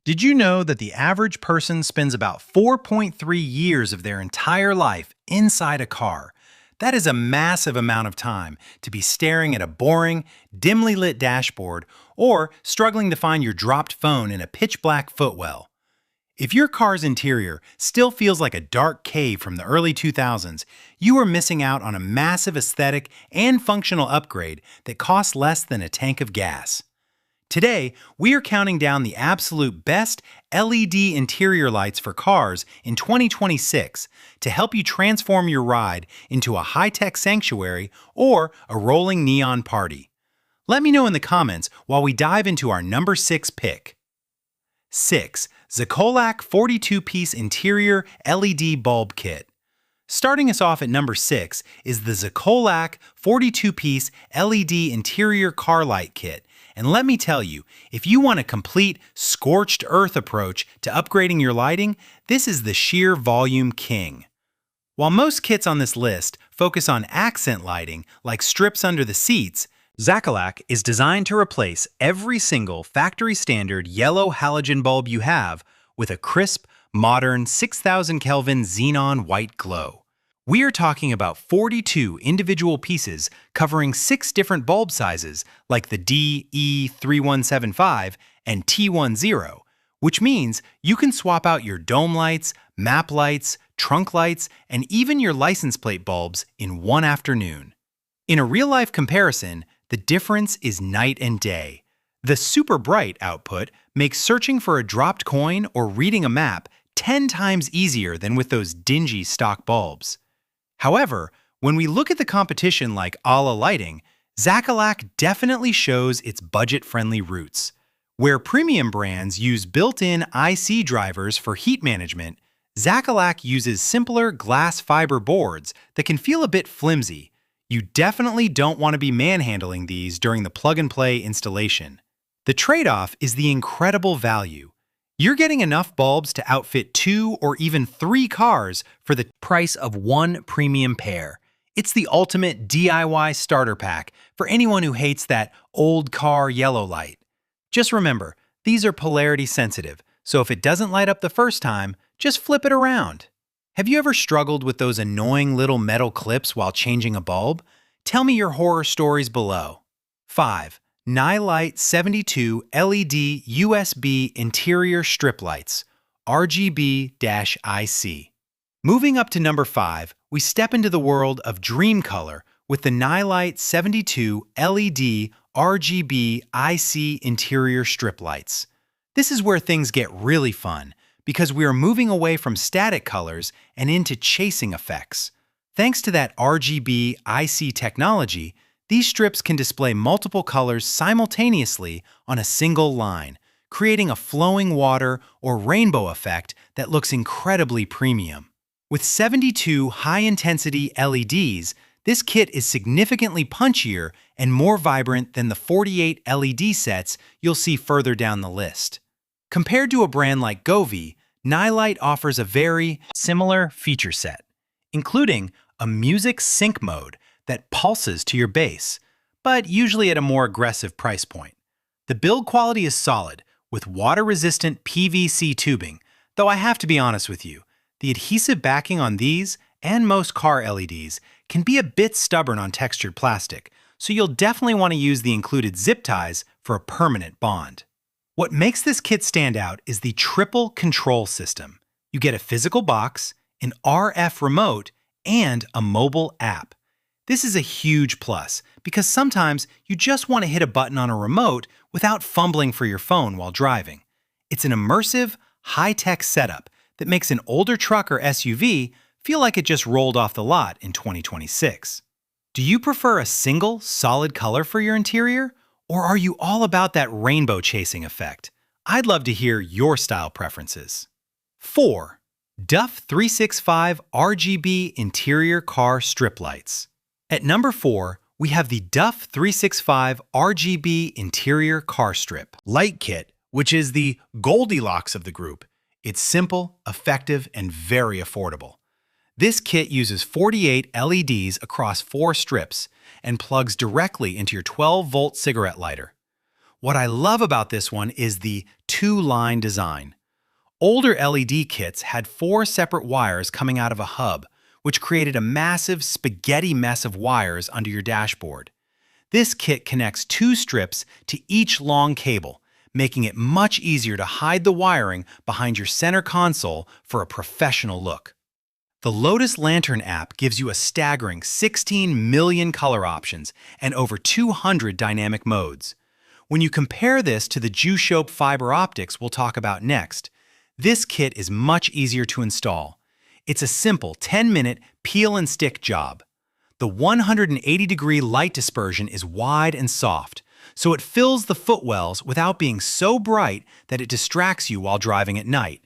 Did you know that the average person spends about 4.3 years of their entire life inside a car? That is a massive amount of time to be staring at a boring, dimly lit dashboard or struggling to find your dropped phone in a pitch-black footwell. If your car's interior still feels like a dark cave from the early 2000s, you are missing out on a massive aesthetic and functional upgrade that costs less than a tank of gas. Today, we are counting down the absolute best LED interior lights for cars in 2026 to help you transform your ride into a high-tech sanctuary or a rolling neon party. Let me know in the comments while we dive into our number 6 pick. 6. Zakolak 42-piece interior LED bulb kit. Starting us off at number 6 is the Zakolak 42-piece LED interior car light kit. And let me tell you, if you want a complete scorched earth approach to upgrading your lighting, this is the sheer volume king. While most kits on this list focus on accent lighting, like strips under the seats, Zakolak is designed to replace every single factory-standard yellow halogen bulb you have with a crisp, modern 6000 Kelvin xenon white glow. We are talking about 42 individual pieces covering 6 different bulb sizes like the DE3175 and T10, which means you can swap out your dome lights, map lights, trunk lights, and even your license plate bulbs in one afternoon. In a real-life comparison, the difference is night and day. The super bright output makes searching for a dropped coin or reading a map 10 times easier than with those dingy stock bulbs. However, when we look at the competition like Ala Lighting, Zakolak definitely shows its budget-friendly roots. Where premium brands use built-in IC drivers for heat management, Zakolak uses simpler glass fiber boards that can feel a bit flimsy. You definitely don't want to be manhandling these during the plug-and-play installation. The trade-off is the incredible value. You're getting enough bulbs to outfit 2 or even 3 cars for the price of one premium pair. It's the ultimate DIY starter pack for anyone who hates that old car yellow light. Just remember, these are polarity sensitive, so if it doesn't light up the first time, just flip it around. Have you ever struggled with those annoying little metal clips while changing a bulb? Tell me your horror stories below. 5. Nilight 72 LED USB interior strip lights, RGB-IC. Moving up to number 5, we step into the world of dream color with the Nilight 72 LED RGB-IC interior strip lights. This is where things get really fun because we are moving away from static colors and into chasing effects. Thanks to that RGB-IC technology, these strips can display multiple colors simultaneously on a single line, creating a flowing water or rainbow effect that looks incredibly premium. With 72 high-intensity LEDs, this kit is significantly punchier and more vibrant than the 48 LED sets you'll see further down the list. Compared to a brand like Govee, Nilight offers a very similar feature set, including a music sync mode that pulses to your bass, but usually at a more aggressive price point. The build quality is solid, with water-resistant PVC tubing, though I have to be honest with you, the adhesive backing on these and most car LEDs can be a bit stubborn on textured plastic, so you'll definitely want to use the included zip ties for a permanent bond. What makes this kit stand out is the triple control system. You get a physical box, an RF remote, and a mobile app. This is a huge plus because sometimes you just want to hit a button on a remote without fumbling for your phone while driving. It's an immersive, high-tech setup that makes an older truck or SUV feel like it just rolled off the lot in 2026. Do you prefer a single, solid color for your interior? Or are you all about that rainbow chasing effect? I'd love to hear your style preferences. 4. Duff 365 RGB interior car strip lights. At number 4, we have the Duff 365 RGB interior car strip light kit, which is the Goldilocks of the group. It's simple, effective, and very affordable. This kit uses 48 LEDs across 4 strips and plugs directly into your 12-volt cigarette lighter. What I love about this one is the two-line design. Older LED kits had 4 separate wires coming out of a hub, which created a massive spaghetti mess of wires under your dashboard. This kit connects 2 strips to each long cable, making it much easier to hide the wiring behind your center console for a professional look. The Lotus Lantern app gives you a staggering 16 million color options and over 200 dynamic modes. When you compare this to the Jushope fiber optics we'll talk about next, this kit is much easier to install. It's a simple 10-minute peel and stick job. The 180-degree light dispersion is wide and soft, so it fills the footwells without being so bright that it distracts you while driving at night.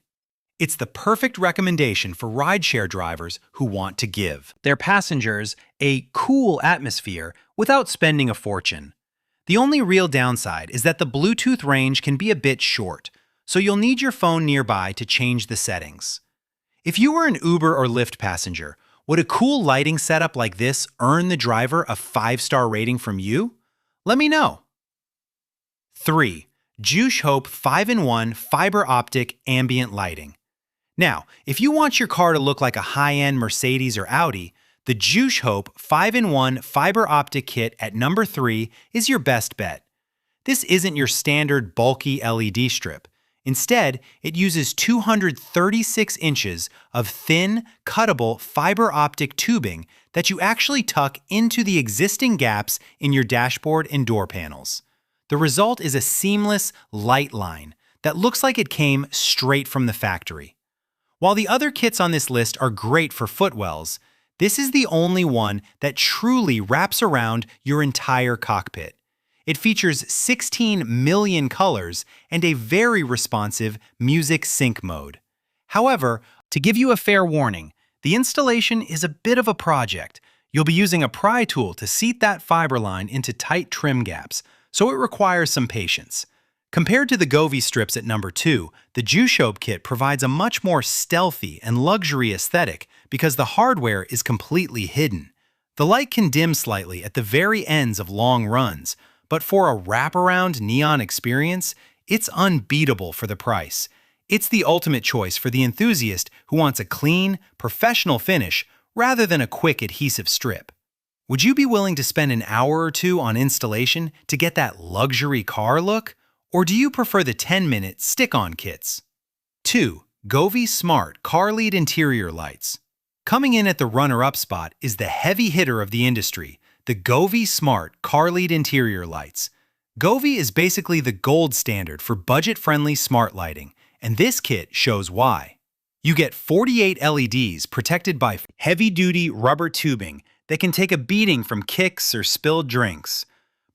It's the perfect recommendation for rideshare drivers who want to give their passengers a cool atmosphere without spending a fortune. The only real downside is that the Bluetooth range can be a bit short, so you'll need your phone nearby to change the settings. If you were an Uber or Lyft passenger, would a cool lighting setup like this earn the driver a 5-star rating from you? Let me know. 3. Jushope 5-in-1 Fiber Optic Ambient Lighting. Now, if you want your car to look like a high-end Mercedes or Audi, the Jushope 5-in-1 Fiber Optic Kit at number 3 is your best bet. This isn't your standard bulky LED strip. Instead, it uses 236 inches of thin, cuttable fiber optic tubing that you actually tuck into the existing gaps in your dashboard and door panels. The result is a seamless light line that looks like it came straight from the factory. While the other kits on this list are great for footwells, this is the only one that truly wraps around your entire cockpit. It features 16 million colors and a very responsive music sync mode. However, to give you a fair warning, the installation is a bit of a project. You'll be using a pry tool to seat that fiber line into tight trim gaps, so it requires some patience. Compared to the Govee strips at number 2, the Jushope kit provides a much more stealthy and luxury aesthetic because the hardware is completely hidden. The light can dim slightly at the very ends of long runs, but for a wraparound neon experience, it's unbeatable for the price. It's the ultimate choice for the enthusiast who wants a clean, professional finish rather than a quick adhesive strip. Would you be willing to spend an hour or two on installation to get that luxury car look? Or do you prefer the 10-minute stick-on kits? 2. Govee Smart Car Lead Interior Lights. Coming in at the runner-up spot is the heavy hitter of the industry, the Govee Smart Car Lead Interior Lights. Govee is basically the gold standard for budget-friendly smart lighting, and this kit shows why. You get 48 LEDs protected by heavy-duty rubber tubing that can take a beating from kicks or spilled drinks.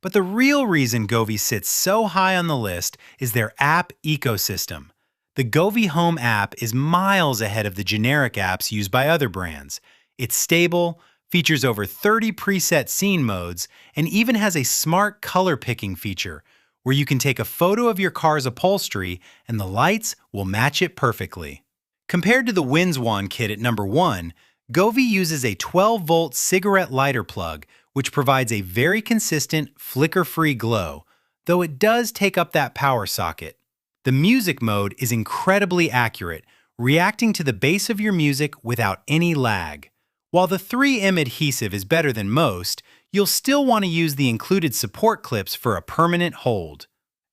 But the real reason Govee sits so high on the list is their app ecosystem. The Govee Home app is miles ahead of the generic apps used by other brands. It's stable, features over 30 preset scene modes, and even has a smart color picking feature where you can take a photo of your car's upholstery and the lights will match it perfectly. Compared to the Winzwon kit at number 1, Govee uses a 12-volt cigarette lighter plug which provides a very consistent, flicker-free glow, though it does take up that power socket. The music mode is incredibly accurate, reacting to the bass of your music without any lag. While the 3M adhesive is better than most, you'll still want to use the included support clips for a permanent hold.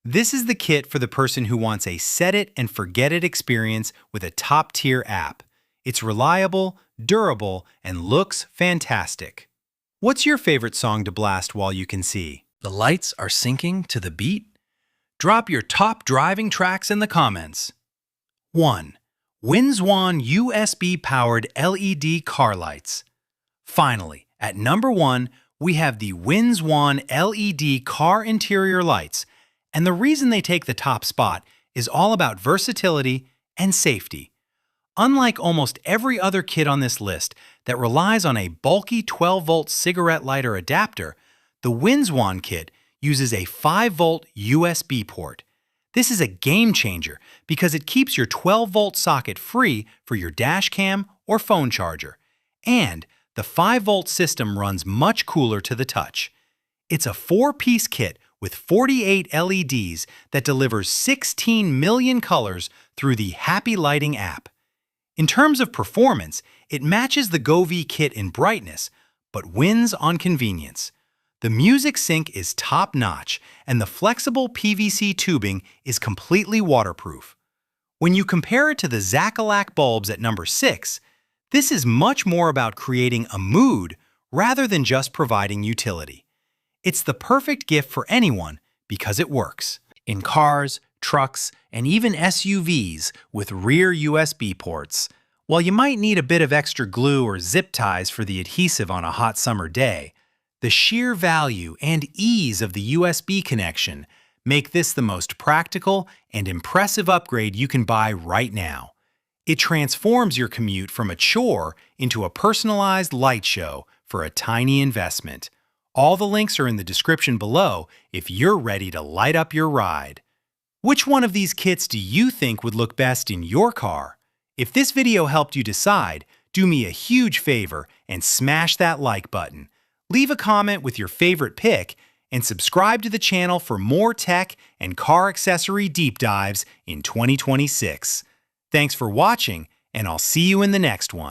This is the kit for the person who wants a set-it-and-forget-it experience with a top-tier app. It's reliable, durable, and looks fantastic. What's your favorite song to blast while you can see? The lights are syncing to the beat? Drop your top driving tracks in the comments. 1. Winzwon USB-powered LED car lights. Finally, at number 1, we have the Winzwon LED car interior lights, and the reason they take the top spot is all about versatility and safety. Unlike almost every other kit on this list that relies on a bulky 12-volt cigarette lighter adapter, the Winzwon kit uses a 5-volt USB port. This is a game changer because it keeps your 12-volt socket free for your dash cam or phone charger. And the 5-volt system runs much cooler to the touch. It's a 4-piece kit with 48 LEDs that delivers 16 million colors through the Happy Lighting app. In terms of performance, it matches the Govee kit in brightness, but wins on convenience. The music sync is top-notch, and the flexible PVC tubing is completely waterproof. When you compare it to the Zakolak bulbs at number 6, this is much more about creating a mood rather than just providing utility. It's the perfect gift for anyone because it works. In cars, trucks, and even SUVs with rear USB ports. While you might need a bit of extra glue or zip ties for the adhesive on a hot summer day, the sheer value and ease of the USB connection make this the most practical and impressive upgrade you can buy right now. It transforms your commute from a chore into a personalized light show for a tiny investment. All the links are in the description below if you're ready to light up your ride. Which one of these kits do you think would look best in your car? If this video helped you decide, do me a huge favor and smash that like button. Leave a comment with your favorite pick and subscribe to the channel for more tech and car accessory deep dives in 2026. Thanks for watching, and I'll see you in the next one.